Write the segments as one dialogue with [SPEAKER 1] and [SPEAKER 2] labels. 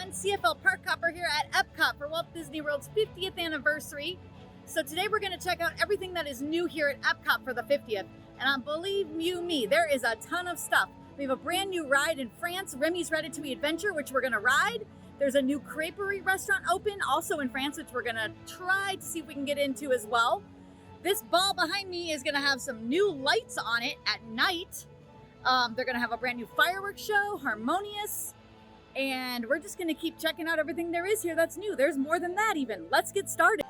[SPEAKER 1] everyone, CFL Park Hopper here at Epcot for Walt Disney World's 50th anniversary. So today we're going to check out everything that is new here at Epcot for the 50th. And believe you me, there is a ton of stuff. We have a brand new ride in France, Remy's Ratatouille Adventure, which we're going to ride. There's a new Creperie restaurant open, also in France, which we're going to try to see if we can get into as well. This ball behind me is going to have some new lights on it at night. They're going to have a brand new fireworks show, HarmoniUs. And we're just going to keep checking out everything there is here that's new. There's more than that even. Let's get started.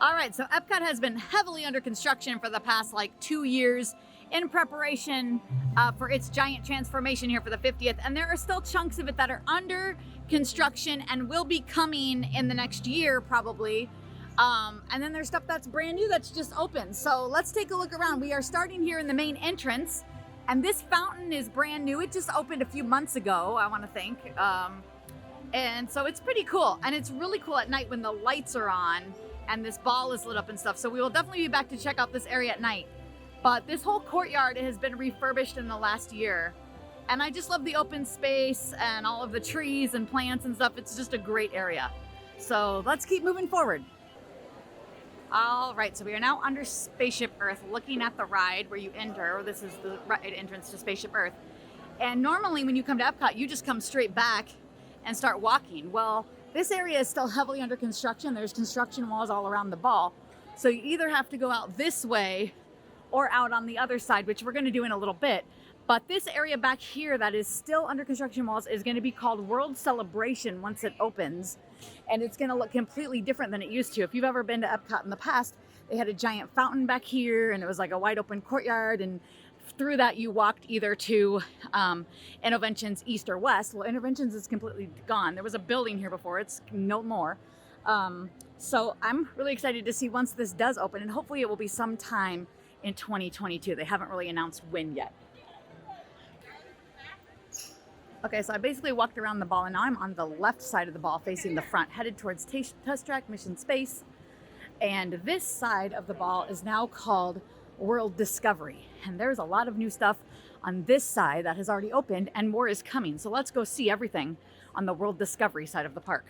[SPEAKER 1] All right, so Epcot has been heavily under construction for the past 2 years in preparation for its giant transformation here for the 50th. And there are still chunks of it that are under construction and will be coming in the next year probably. And then there's stuff that's brand new that's just open. So let's take a look around. We are starting here in the main entrance. And this fountain is brand new. It just opened a few months ago, I want to think. And so it's pretty cool. And it's really cool at night when the lights are on and this ball is lit up and stuff. So we will definitely be back to check out this area at night. But this whole courtyard has been refurbished in the last year. And I just love the open space and all of the trees and plants and stuff. It's just a great area. So let's keep moving forward. All right, so we are now under Spaceship Earth, looking at the ride where you enter. This is the ride entrance to Spaceship Earth. And normally when you come to Epcot, you just come straight back and start walking. Well, this area is still heavily under construction. There's construction walls all around the ball. So you either have to go out this way or out on the other side, which we're gonna do in a little bit. But this area back here that is still under construction walls is gonna be called World Celebration once it opens. And it's gonna look completely different than it used to. If you've ever been to Epcot in the past, they had a giant fountain back here and it was like a wide open courtyard. And through that you walked either to Interventions East or West. Well, Interventions is completely gone. There was a building here before, it's no more. So I'm really excited to see once this does open, and hopefully it will be sometime in 2022. They haven't really announced when yet. Okay, so I basically walked around the ball and now I'm on the left side of the ball facing the front, headed towards Test Track Mission Space. And this side of the ball is now called World Discovery. And there's a lot of new stuff on this side that has already opened and more is coming. So let's go see everything on the World Discovery side of the park.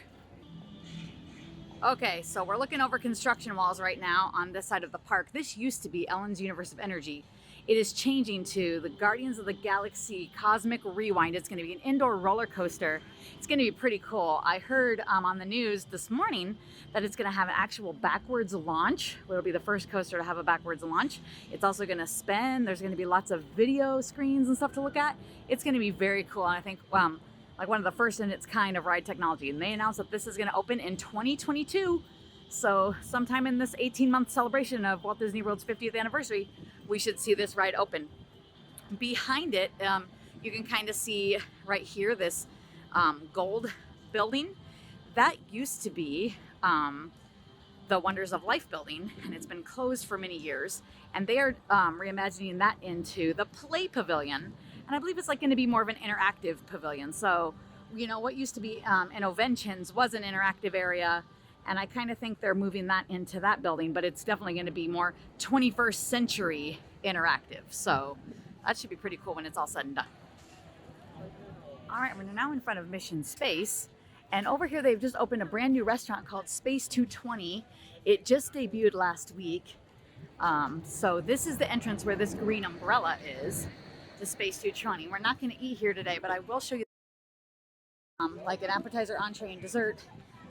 [SPEAKER 1] Okay, so we're looking over construction walls right now on this side of the park. This used to be Ellen's Universe of Energy. It is changing to the Guardians of the Galaxy Cosmic Rewind. It's going to be an indoor roller coaster. It's going to be pretty cool. I heard on the news this morning that it's going to have an actual backwards launch. It'll be the first coaster to have a backwards launch. It's also going to spin. There's going to be lots of video screens and stuff to look at. It's going to be very cool. And I think like one of the first in its kind of ride technology. And they announced that this is going to open in 2022. So sometime in this 18-month celebration of Walt Disney World's 50th anniversary, we should see this ride open. Behind it, you can kind of see right here this gold building. That used to be the Wonders of Life building, and it's been closed for many years. And they are reimagining that into the Play Pavilion. And I believe it's going to be more of an interactive pavilion. So, what used to be Interventions was an interactive area. And I kind of think they're moving that into that building, but it's definitely going to be more 21st century interactive. So that should be pretty cool when it's all said and done. All right, we're now in front of Mission Space. And over here, they've just opened a brand new restaurant called Space 220. It just debuted last week. So this is the entrance where this green umbrella is to Space 220. We're not going to eat here today, but I will show you like an appetizer, entree, and dessert.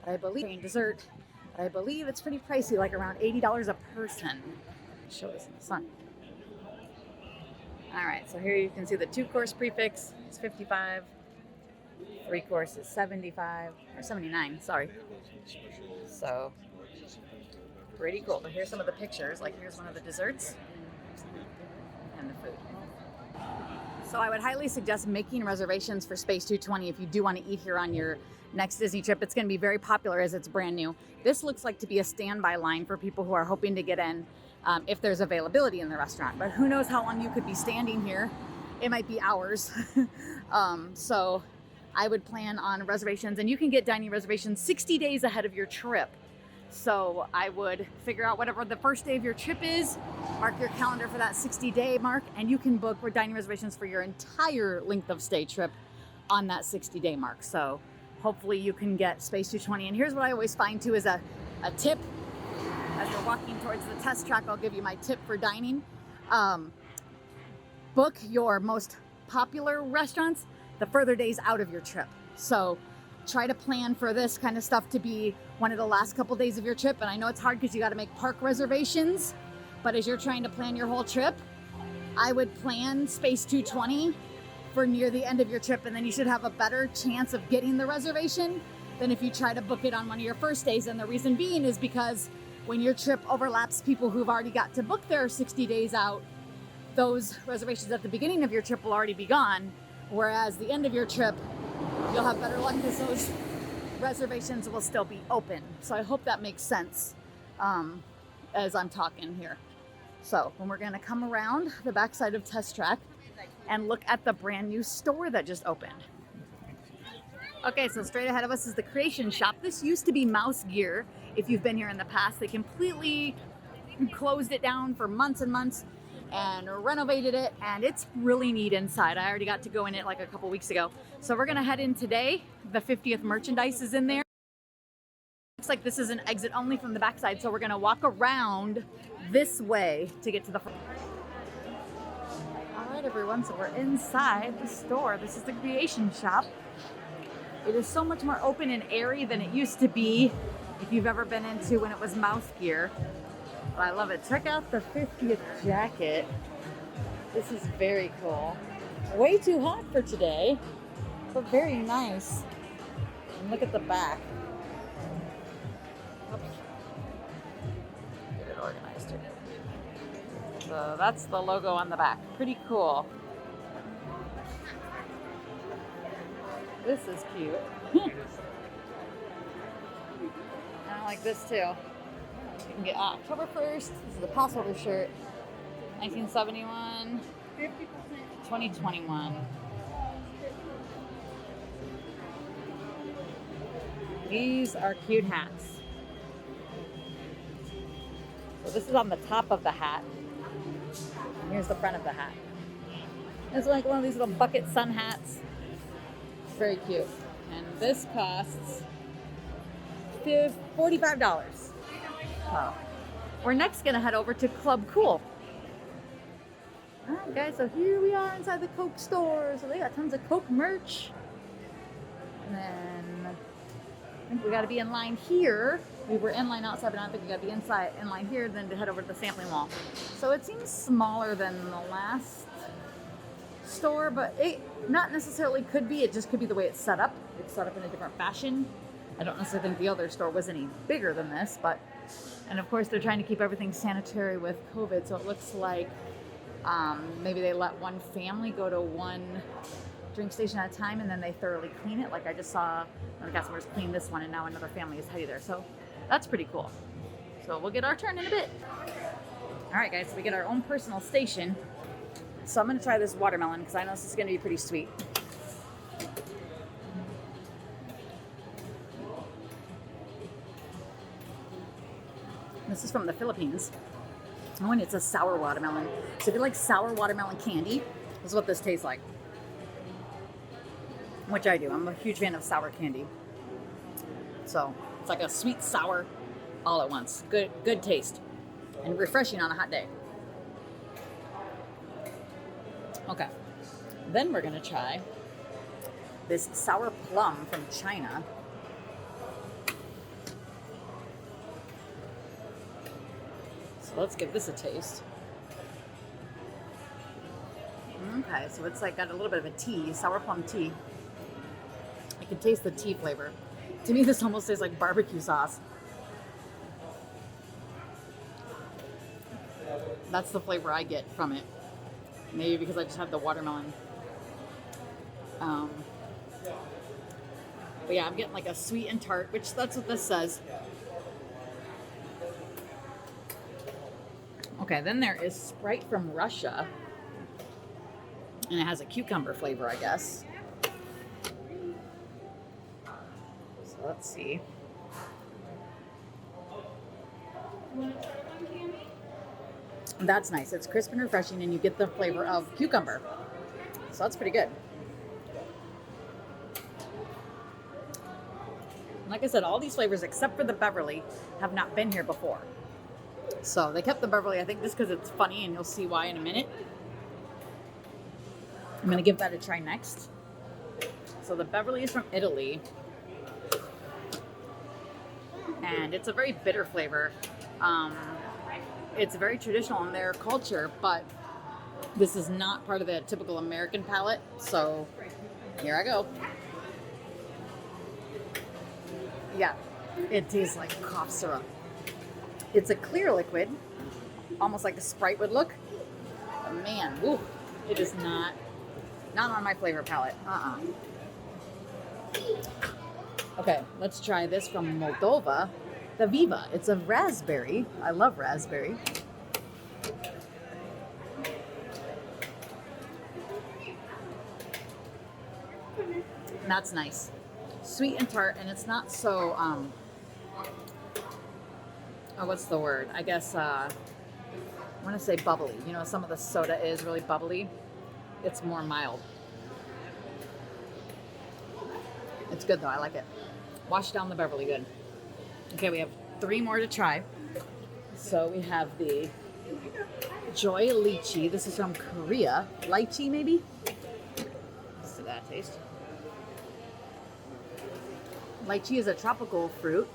[SPEAKER 1] I believe it's pretty pricey, like around $80 a person. Show this in the sun. All right, so here you can see the 2-course prefix is $55, 3-course is $75 or $79. Sorry. So pretty cool. But here's some of the pictures. Like here's one of the desserts and the food. So I would highly suggest making reservations for Space 220 if you do want to eat here on your next Disney trip. It's going to be very popular as it's brand new. This looks like to be a standby line for people who are hoping to get in if there's availability in the restaurant. But who knows how long you could be standing here. It might be hours. So I would plan on reservations, and you can get dining reservations 60 days ahead of your trip. So I would figure out whatever the first day of your trip is, mark your calendar for that 60-day mark, and you can book for dining reservations for your entire length of stay trip on that 60-day mark. So hopefully you can get Space 220. And here's what I always find too is a tip. As we're walking towards the test track, I'll give you my tip for dining. Book your most popular restaurants the further days out of your trip. So try to plan for this kind of stuff to be one of the last couple days of your trip. And I know it's hard because you got to make park reservations, but as you're trying to plan your whole trip, I would plan Space 220 for near the end of your trip, and then you should have a better chance of getting the reservation than if you try to book it on one of your first days. And the reason being is because when your trip overlaps people who've already got to book their 60 days out, those reservations at the beginning of your trip will already be gone, whereas the end of your trip, you'll have better luck because those reservations will still be open. So I hope that makes sense as I'm talking here. So when we're gonna come around the backside of Test Track and look at the brand new store that just opened. Okay, so straight ahead of us is the Creation Shop. This used to be Mouse Gear. If you've been here in the past, they completely closed it down for months and months and renovated it, and it's really neat inside. I already got to go in it like a couple weeks ago. So we're gonna head in today. The 50th merchandise is in there. Looks like this is an exit only from the backside, so we're gonna walk around this way to get to the front. All right, everyone, so we're inside the store. This is the Creation Shop. It is so much more open and airy than it used to be if you've ever been into when it was Mouse Gear. But I love it. Check out the 50th jacket. This is very cool. Way too hot for today, but very nice. And look at the back. Oops. Get it organized here. So that's the logo on the back. Pretty cool. This is cute. I like this too. You can get October 1st. This is a pass holder shirt. 1971. 2021. These are cute hats. So this is on the top of the hat. And here's the front of the hat. It's like one of these little bucket sun hats. Very cute. And this costs $45. So we're next gonna head over to Club Cool. All right, guys, so here we are inside the Coke store. So they got tons of Coke merch. And then I think we gotta be in line here. We were in line outside, but I don't think we gotta be inside in line here then to head over to the sampling wall. So it seems smaller than the last store, but it not necessarily could be. It just could be the way it's set up. It's set up in a different fashion. I don't necessarily think the other store was any bigger than this, but, and of course they're trying to keep everything sanitary with COVID, so it looks like maybe they let one family go to one drink station at a time and then they thoroughly clean it. Like I just saw one of the customers clean this one and now another family is heading there. So that's pretty cool. So we'll get our turn in a bit. All right, guys, so we get our own personal station. So I'm gonna try this watermelon because I know this is gonna be pretty sweet. This is from the Philippines. Oh, and it's a sour watermelon. So if you like sour watermelon candy, this is what this tastes like. Which I do. I'm a huge fan of sour candy. So it's like a sweet sour all at once. Good taste. And refreshing on a hot day. Okay. Then we're gonna try this sour plum from China. Let's give this a taste. Okay, so it's like got a little bit of a tea, sour plum tea. I can taste the tea flavor. To me, this almost tastes like barbecue sauce. That's the flavor I get from it. Maybe because I just have the watermelon. But yeah, I'm getting like a sweet and tart, which that's what this says. Okay, then there is Sprite from Russia. And it has a cucumber flavor, I guess. So let's see. That's nice. It's crisp and refreshing, and you get the flavor of cucumber. So that's pretty good. Like I said, all these flavors except for the Beverly have not been here before. So they kept the Beverly, I think, just because it's funny, and you'll see why in a minute. I'm going to give that a try next. So the Beverly is from Italy. And it's a very bitter flavor. It's very traditional in their culture, but this is not part of the typical American palate. So here I go. Yeah, it tastes like cough syrup. It's a clear liquid, almost like a Sprite would look. But man, woo, it is not on my flavor palette. Okay, let's try this from Moldova, the Viva. It's a raspberry. I love raspberry. And that's nice. Sweet and tart, and it's not so, what's the word? I guess, I want to say bubbly. You know, some of the soda is really bubbly. It's more mild. It's good though, I like it. Wash down the Beverly good. Okay, we have 3 more to try. So we have the Joy Lychee. This is from Korea. Lychee maybe? Let's see that taste. Lychee is a tropical fruit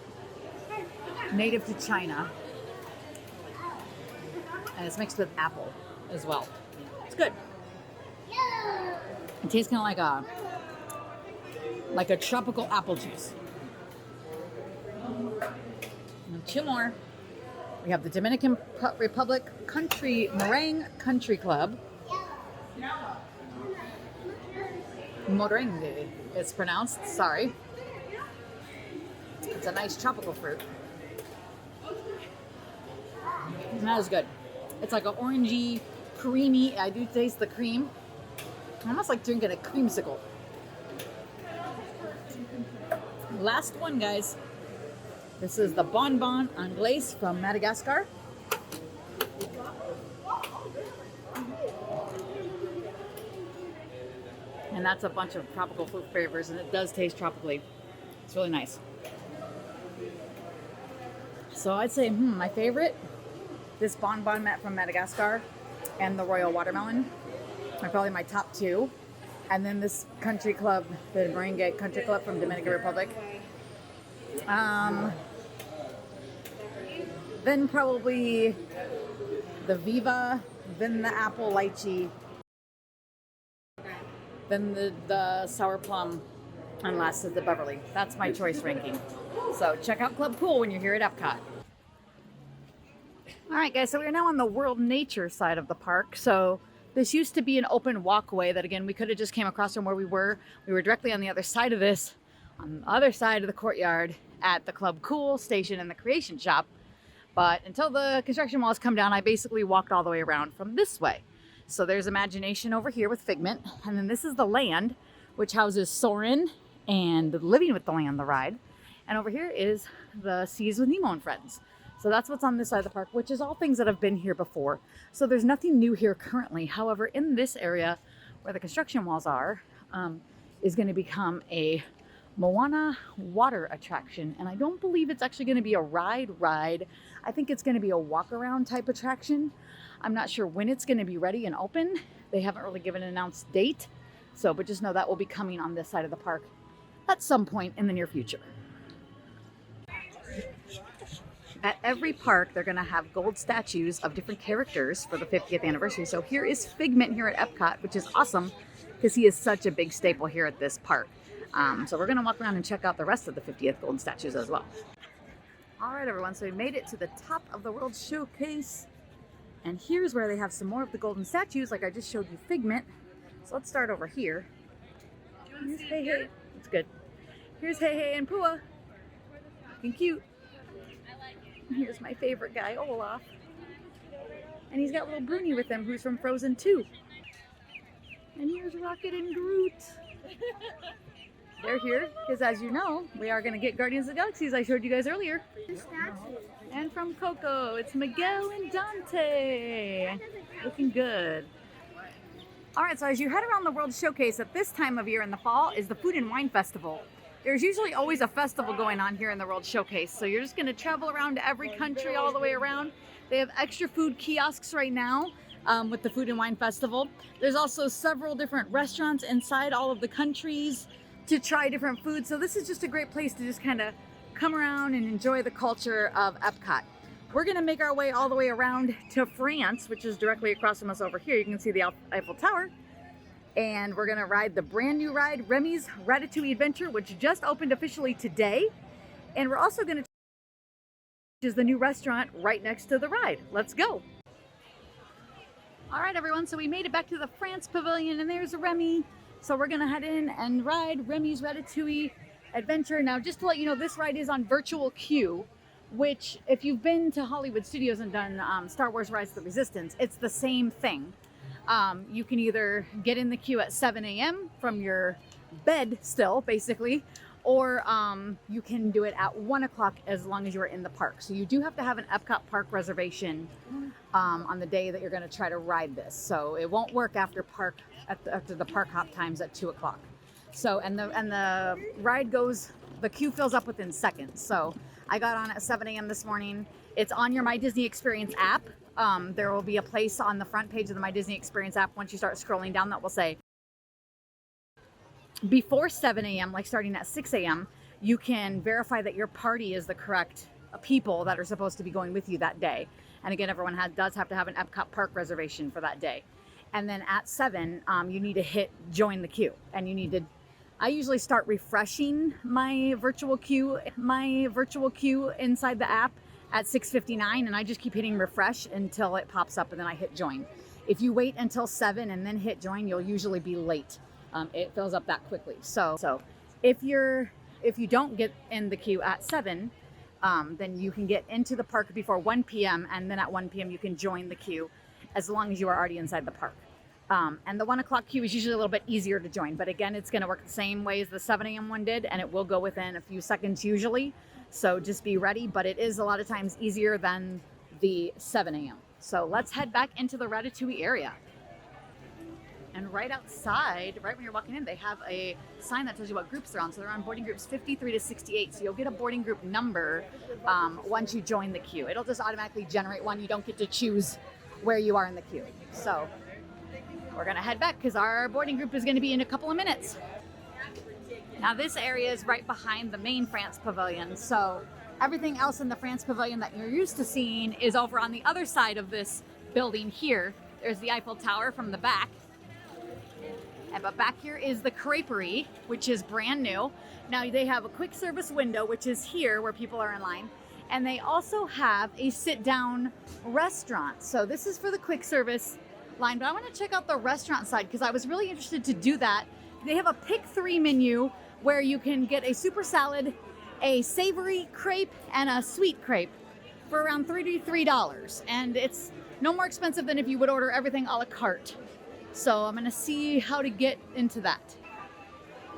[SPEAKER 1] native to China. And it's mixed with apple as well. It's good. It tastes kind of like a tropical apple juice. And 2 more. We have the Dominican Republic Country Meringue Country Club. Moringue, it's pronounced. Sorry. It's a nice tropical fruit. And that is good. It's like an orangey, creamy. I do taste the cream. Almost like drinking a creamsicle. Last one, guys. This is the Bonbon Anglaise from Madagascar. And that's a bunch of tropical fruit flavors, and it does taste tropically. It's really nice. So I'd say, my favorite, this Bonbon from Madagascar and the Royal Watermelon are probably my top 2. And then this country club, the Meringue Country Club from Dominican Republic. Then probably the Viva, then the Apple Lychee, then the Sour Plum, and last is the Beverly. That's my choice ranking. So check out Club Cool when you're here at Epcot. All right, guys, so we're now on the World Nature side of the park. So this used to be an open walkway that, again, we could have just came across from where we were. We were directly on the other side of this, on the other side of the courtyard at the Club Cool station and the Creation Shop. But until the construction walls come down, I basically walked all the way around from this way. So there's Imagination over here with Figment. And then this is the Land, which houses Soarin' and Living with the Land, the ride. And over here is the Seas with Nemo and Friends. So that's what's on this side of the park, which is all things that have been here before. So there's nothing new here currently. However, in this area where the construction walls are, is going to become a Moana water attraction. And I don't believe it's actually going to be a ride. I think it's going to be a walk around type attraction. I'm not sure when it's going to be ready and open. They haven't really given an announced date. So, but just know that will be coming on this side of the park at some point in the near future. At every park, they're going to have gold statues of different characters for the 50th anniversary. So here is Figment here at Epcot, which is awesome because he is such a big staple here at this park. So we're going to walk around and check out the rest of the 50th golden statues as well. All right, everyone. So we made it to the top of the World Showcase. And here's where they have some more of the golden statues, like I just showed you Figment. So let's start over here. Here's Hey Hey. It's good. Here's Hey Hey and Pua. Looking cute. Here's my favorite guy, Olaf. And he's got little Bruni with him, who's from Frozen 2. And here's Rocket and Groot. They're here because, as you know, we are going to get Guardians of the Galaxy, as I showed you guys earlier. And from Coco, it's Miguel and Dante. Looking good. All right, so as you head around the World Showcase at this time of year in the fall is the Food and Wine Festival. There's usually always a festival going on here in the World Showcase. So you're just gonna travel around to every country all the way around. They have extra food kiosks right now with the Food and Wine Festival. There's also several different restaurants inside all of the countries to try different foods. So this is just a great place to just kind of come around and enjoy the culture of Epcot. We're gonna make our way all the way around to France, which is directly across from us over here. You can see the Eiffel Tower. And we're gonna ride the brand new ride, Remy's Ratatouille Adventure, which just opened officially today. And we're also gonna is the new restaurant right next to the ride. Let's go. All right, everyone, so we made it back to the France Pavilion, and there's Remy. So we're gonna head in and ride Remy's Ratatouille Adventure. Now, just to let you know, this ride is on virtual queue, which if you've been to Hollywood Studios and done Star Wars Rise of the Resistance, it's the same thing. You can either get in the queue at 7 a.m. from your bed still, basically, or you can do it at 1 o'clock as long as you are in the park. So you do have to have an Epcot park reservation on the day that you're going to try to ride this. So it won't work after the park hop times at 2 o'clock. So and the ride goes, the queue fills up within seconds. So I got on at 7 a.m. this morning. It's on your My Disney Experience app. There will be a place on the front page of the My Disney Experience app once you start scrolling down that will say before 7 a.m., like starting at 6 a.m., you can verify that your party is the correct people that are supposed to be going with you that day. And again, everyone does have to have an Epcot park reservation for that day. And then at 7, you need to hit join the queue, and you need to. I usually start refreshing my virtual queue inside the app at 6:59, and I just keep hitting refresh until it pops up, and then I hit join. If you wait until 7 and then hit join, you'll usually be late. It fills up that quickly. So if you don't get in the queue at 7, then you can get into the park before 1 p.m. and then at 1 p.m. you can join the queue as long as you are already inside the park. And the 1 o'clock queue is usually a little bit easier to join, but again, it's going to work the same way as the 7 a.m. one did, and it will go within a few seconds usually. So just be ready, but it is a lot of times easier than the 7 a.m. So let's head back into the Ratatouille area. And right outside, right when you're walking in, they have a sign that tells you what groups they're on. So they're on boarding groups 53 to 68. So you'll get a boarding group number once you join the queue. It'll just automatically generate one. You don't get to choose where you are in the queue. So we're gonna head back because our boarding group is gonna be in a couple of minutes. Now this area is right behind the main France Pavilion. So everything else in the France Pavilion that you're used to seeing is over on the other side of this building here. There's the Eiffel Tower from the back. But back here is the Creperie, which is brand new. Now they have a quick service window, which is here where people are in line. And they also have a sit-down restaurant. So this is for the quick service line, but I want to check out the restaurant side because I was really interested to do that. They have a pick 3 menu where you can get a super salad, a savory crepe, and a sweet crepe for around $33. And it's no more expensive than if you would order everything a la carte. So I'm gonna see how to get into that.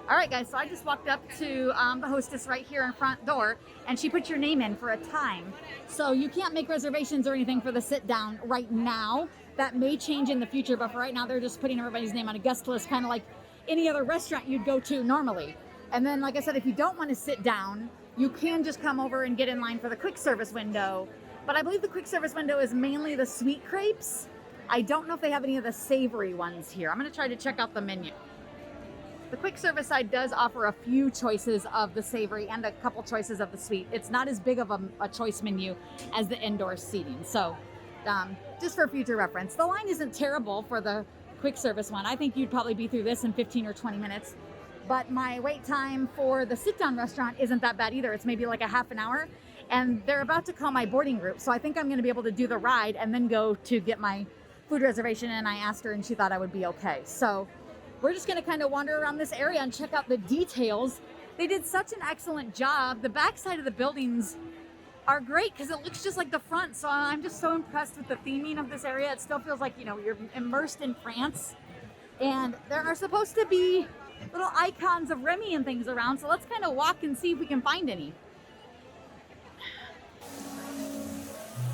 [SPEAKER 1] All right, guys, so I just walked up to the hostess right here in front door, and she put your name in for a time. So you can't make reservations or anything for the sit down right now. That may change in the future, but for right now, they're just putting everybody's name on a guest list, kind of like any other restaurant you'd go to normally. And then, like I said, if you don't want to sit down, you can just come over and get in line for the quick service window. But I believe the quick service window is mainly the sweet crepes. I don't know if they have any of the savory ones here. I'm going to try to check out the menu. The quick service side does offer a few choices of the savory and a couple choices of the sweet. It's not as big of a choice menu as the indoor seating. So just for future reference, the line isn't terrible for the quick service one. I think you'd probably be through this in 15 or 20 minutes. But my wait time for the sit-down restaurant isn't that bad either. It's maybe like a half an hour. And they're about to call my boarding group. So I think I'm going to be able to do the ride and then go to get my food reservation, and I asked her and she thought I would be okay. So we're just going to kind of wander around this area and check out the details. They did such an excellent job. The back side of the buildings are great because it looks just like the front. So I'm just so impressed with the theming of this area. It still feels like, you know, you're immersed in France. And there are supposed to be little icons of Remy and things around. So let's kind of walk and see if we can find any.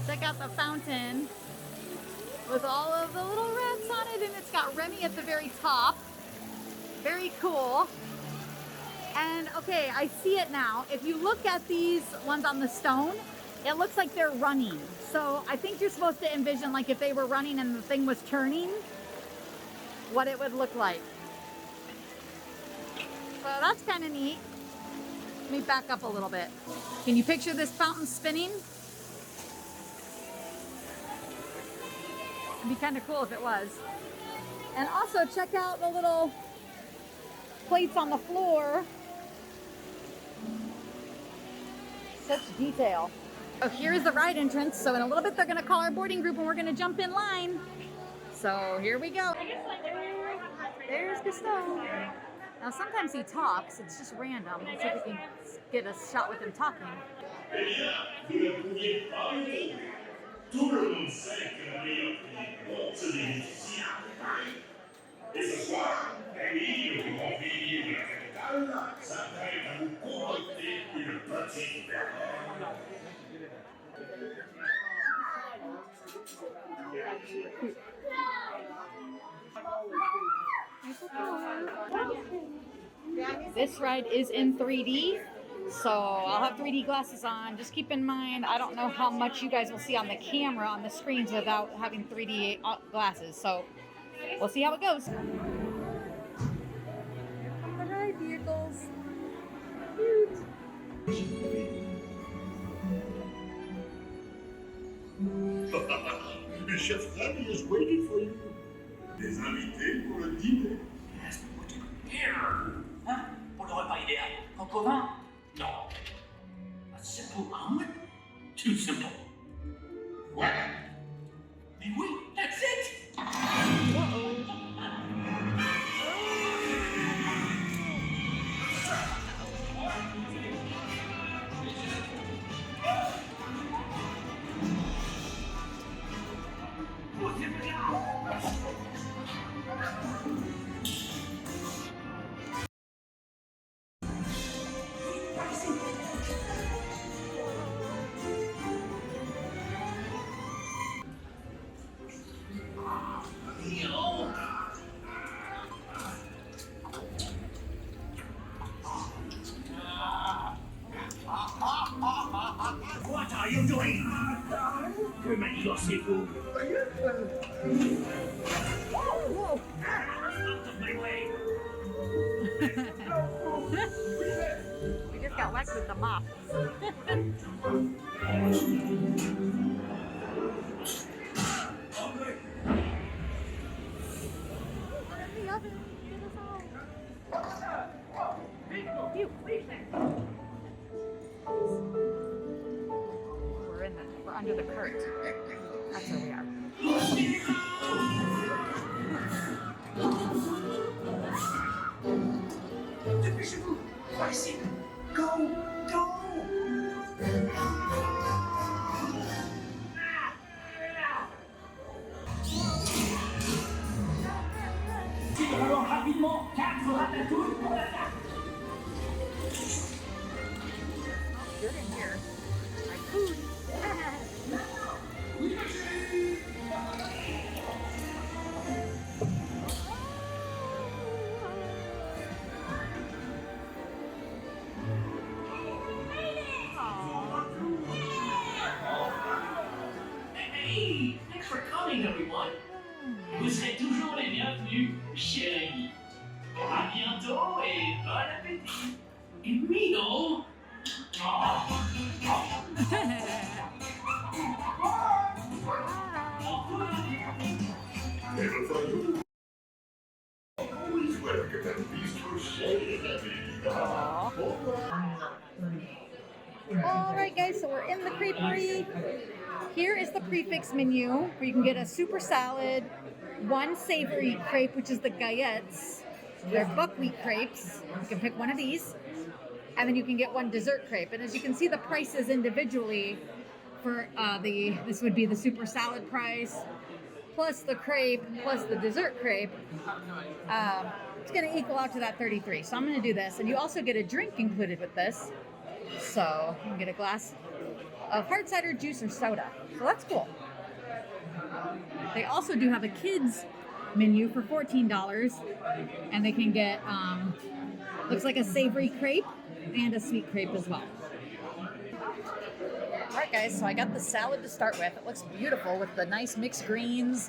[SPEAKER 1] Check out the fountain with all of the little rats on it, and it's got Remy at the very top. Very cool. And okay, I see it now. If you look at these ones on the stone, it looks like they're running. So I think you're supposed to envision like if they were running and the thing was turning, what it would look like. So that's kind of neat. Let me back up a little bit. Can you picture this fountain spinning? It'd be kind of cool if it was. And also check out the little plates on the floor. Such detail. Oh, here's the ride entrance. So in a little bit, they're gonna call our boarding group and we're gonna jump in line. So here we go. There's Gustav. Now sometimes he talks, it's just random. Let's see if we can get a shot with him talking.
[SPEAKER 2] Tout le monde sait que le meilleur prix, c'est des musiciens à Paris. Et ce soir, Rémy, le plus grand villier de la capitale, s'apprête à vous concocter une petite verre.
[SPEAKER 1] This ride is in 3D, so I'll have 3D glasses on. Just keep in mind, I don't know how much you guys will see on the camera, on the screens without having 3D glasses, so we'll see how it goes. Here come the ride vehicles.
[SPEAKER 2] Le chef Remy is waiting for you. Des invités pour le dîner.
[SPEAKER 3] Yes, but what you here? Hein? Pour le repas idéal. Coco vin? Non. A simple omelet? Too simple.
[SPEAKER 2] What?
[SPEAKER 3] Mais oui, that's it!
[SPEAKER 2] What are you doing? Que manigocez-vous? Out of my way!
[SPEAKER 1] We just got whacked with the mop. We're under the cart. That's where we are.
[SPEAKER 3] Dépêchez-vous! Par ici! Go! Go! Alors rapidement, 4 ratatouilles pour la table!
[SPEAKER 1] Good in here. My food.
[SPEAKER 3] Hey, thanks for coming, everyone. Vous serez toujours les bienvenus, cher ami. À bientôt et bon appétit. Et Mino.
[SPEAKER 2] Always welcome at Bistro Chez Remy.
[SPEAKER 1] All right, guys, so we're in the Creperie. Here is the prefix menu where you can get a super salad, one savory crepe, which is the gaillettes. They're buckwheat crepes. You can pick one of these. And then you can get one dessert crepe. And as you can see, the prices individually for this would be the super salad price, plus the crepe, plus the dessert crepe. It's going to equal out to that 33. So I'm going to do this. And you also get a drink included with this. So you can get a glass of hard cider juice or soda. So that's cool. They also do have a kids menu for $14, and they can get Looks like a savory crepe and a sweet crepe as well. All right, guys, so I got the salad to start with. It looks beautiful with the nice mixed greens,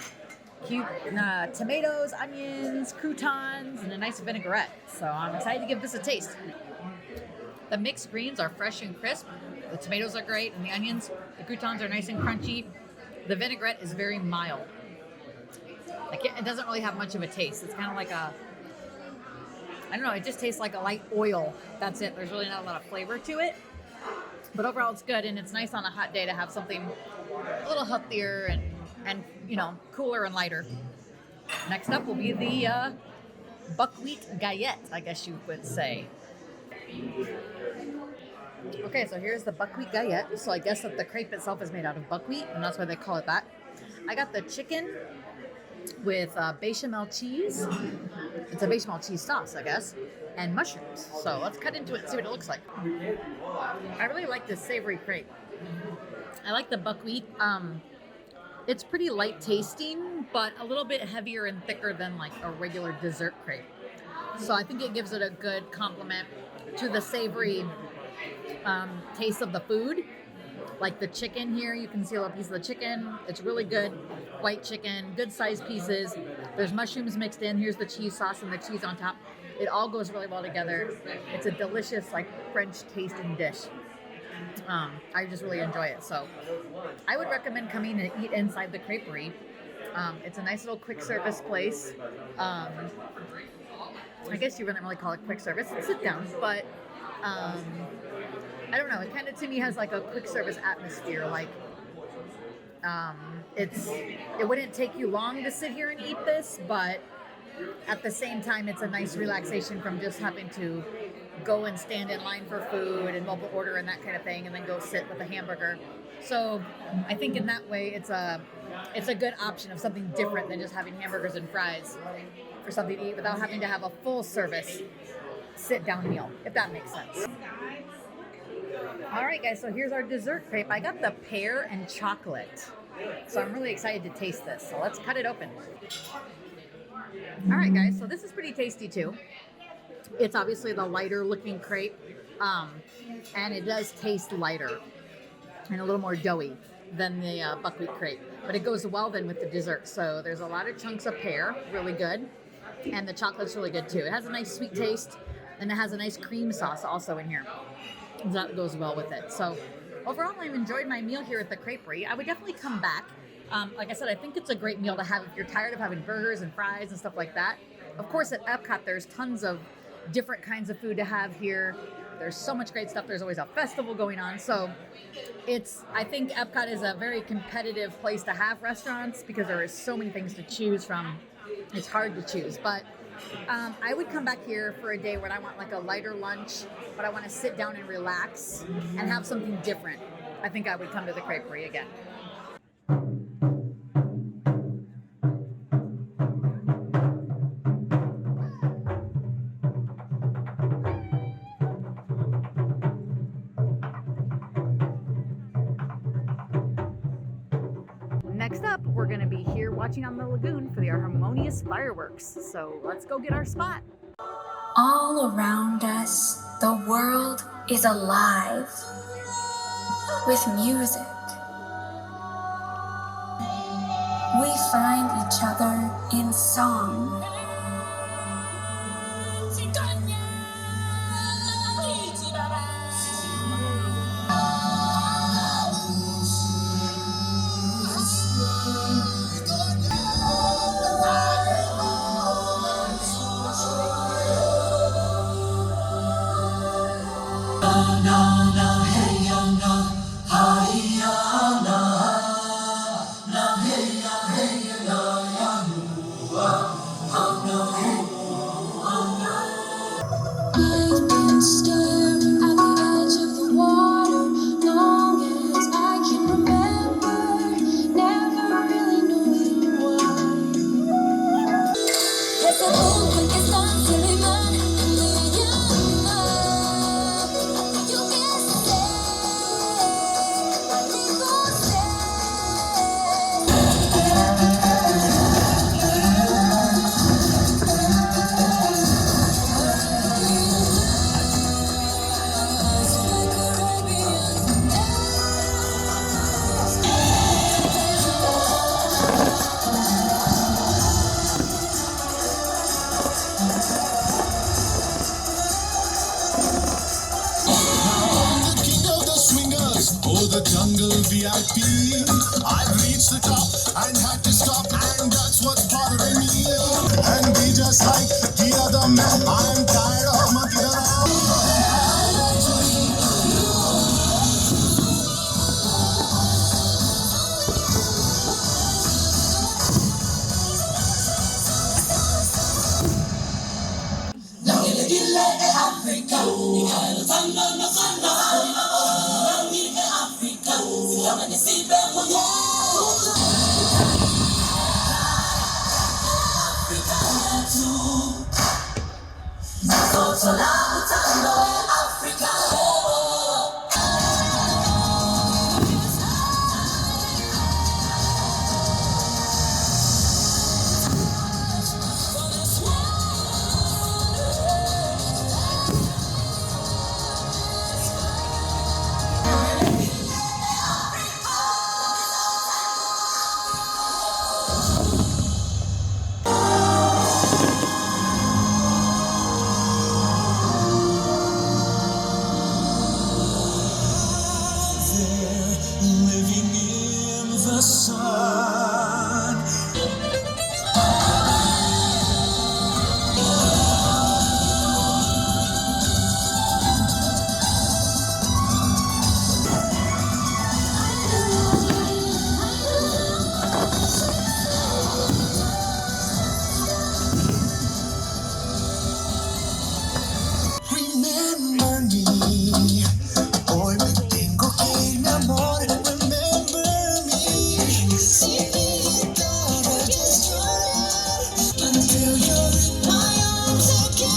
[SPEAKER 1] cute tomatoes, onions, croutons, and a nice vinaigrette. So I'm excited to give this a taste. The mixed greens are fresh and crisp. The tomatoes are great, and the onions, the croutons are nice and crunchy. The vinaigrette is very mild. It doesn't really have much of a taste. It's kind of like a, I don't know, it just tastes like a light oil. That's it. There's really not a lot of flavor to it. But overall, it's good, and it's nice on a hot day to have something a little healthier and you know, cooler and lighter. Next up will be the buckwheat galette, I guess you would say. Okay, so here's the buckwheat galette. So I guess that the crepe itself is made out of buckwheat, and that's why they call it that. I got the chicken with bechamel cheese. It's a bechamel cheese sauce, I guess, and mushrooms. So let's cut into it and see what it looks like. I really like this savory crepe. I like the buckwheat. It's pretty light tasting, but a little bit heavier and thicker than like a regular dessert crepe. So I think it gives it a good complement to the savory taste of the food. Like the chicken here, you can see a little piece of the chicken. It's really good white chicken, good sized pieces. There's mushrooms mixed in. Here's the cheese sauce and the cheese on top. It all goes really well together. It's a delicious, like, French tasting dish. I just really enjoy it. So I would recommend coming and eat inside the Creperie. It's a nice little quick service place. I guess you wouldn't really call it quick service. It's sit down, but I don't know. It kind of to me has like a quick service atmosphere. Like it wouldn't take you long to sit here and eat this, but at the same time, it's a nice relaxation from just having to go and stand in line for food and mobile order and that kind of thing, and then go sit with a hamburger. So I think in that way, it's a good option of something different than just having hamburgers and fries for something to eat without having to have a full service sit down meal, if that makes sense. All right, guys, so here's our dessert crepe. I got the pear and chocolate. So I'm really excited to taste this. So let's cut it open. All right, guys, so this is pretty tasty too. It's obviously the lighter looking crepe, and it does taste lighter and a little more doughy than the buckwheat crepe, but it goes well then with the dessert. So there's a lot of chunks of pear, really good, and the chocolate's really good too. It has a nice sweet taste, and it has a nice cream sauce also in here. That goes well with it. So overall, I've enjoyed my meal here at the Creperie. I would definitely come back. Like I said, I think it's a great meal to have if you're tired of having burgers and fries and stuff like that. Of course, at Epcot, there's tons of different kinds of food to have here. There's so much great stuff. There's always a festival going on. So I think Epcot is a very competitive place to have restaurants because there is so many things to choose from. It's hard to choose, but I would come back here for a day when I want like a lighter lunch, but I want to sit down and relax and have something different. I think I would come to the Creperie again. Next up, we're going to be here watching on the lagoon for the HarmoniUs Fireworks. So let's go get our spot.
[SPEAKER 4] All around us, the world is alive with music. We find each other in song.
[SPEAKER 5] the jungle VIP. I've reached the top and had to stop, and that's what's bothering me. And be just like the other men, I'm tired of monkeying around. Living in the sun. Remember me, hoy me tengo que enamorar. Remember me, Señorita, just until you're in my arms again.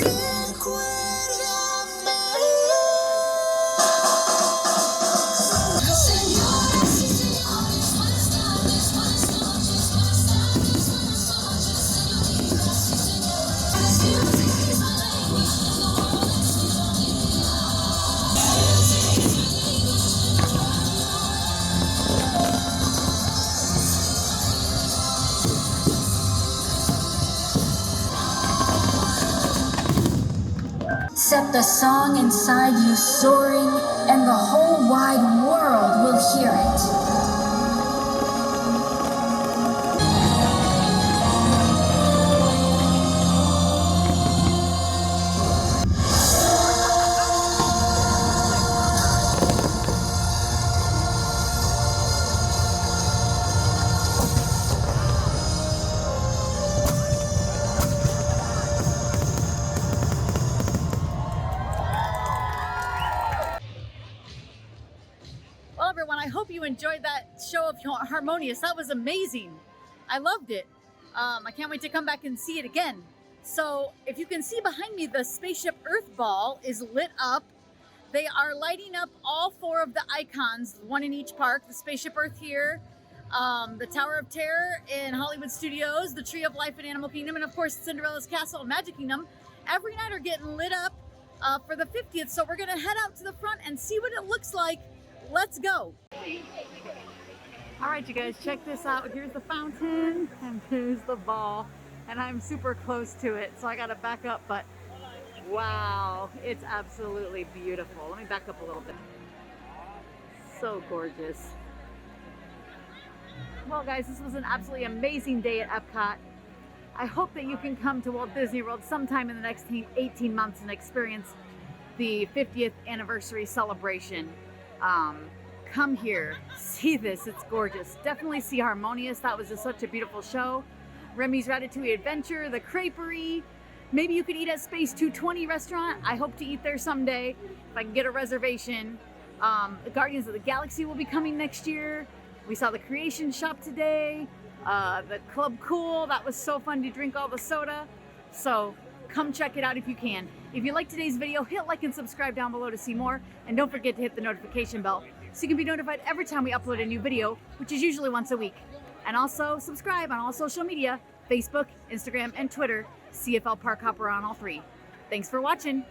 [SPEAKER 5] Recuérdame. Señores y señores, buenas tardes, buenas noches, buenas tardes, buenas noches, señoritas y señores. Music is my language, Lord, excuse me. Music is my language.
[SPEAKER 4] Set the song inside you soaring, and the whole wide world will hear it.
[SPEAKER 1] Well, everyone, I hope you enjoyed that show of HarmoniUs. That was amazing. I loved it. I can't wait to come back and see it again. So if you can see behind me, the Spaceship Earth Ball is lit up. They are lighting up all four of the icons, one in each park. The Spaceship Earth here, the Tower of Terror in Hollywood Studios, the Tree of Life in Animal Kingdom, and of course Cinderella's Castle in Magic Kingdom. Every night are getting lit up for the 50th. So we're gonna head out to the front and see what it looks like. Let's go. All right, you guys, check this out. Here's the fountain and here's the ball, and I'm super close to it, so I gotta back up, but wow, it's absolutely beautiful. Let me back up a little bit. So gorgeous. Well, guys, this was an absolutely amazing day at Epcot. I hope that you can come to Walt Disney World sometime in the next 18 months and experience the 50th anniversary celebration. Come here, see this, it's gorgeous. Definitely see HarmoniUs, that was just such a beautiful show. Remy's Ratatouille Adventure, the Creperie. Maybe you could eat at Space 220 restaurant. I hope to eat there someday if I can get a reservation. The Guardians of the Galaxy will be coming next year. We saw the Creation Shop today. The Club Cool, that was so fun to drink all the soda. So come check it out if you can. If you liked today's video, hit like and subscribe down below to see more. And don't forget to hit the notification bell so you can be notified every time we upload a new video, which is usually once a week. And also subscribe on all social media, Facebook, Instagram, and Twitter. CFL Park Hopper on all three. Thanks for watching.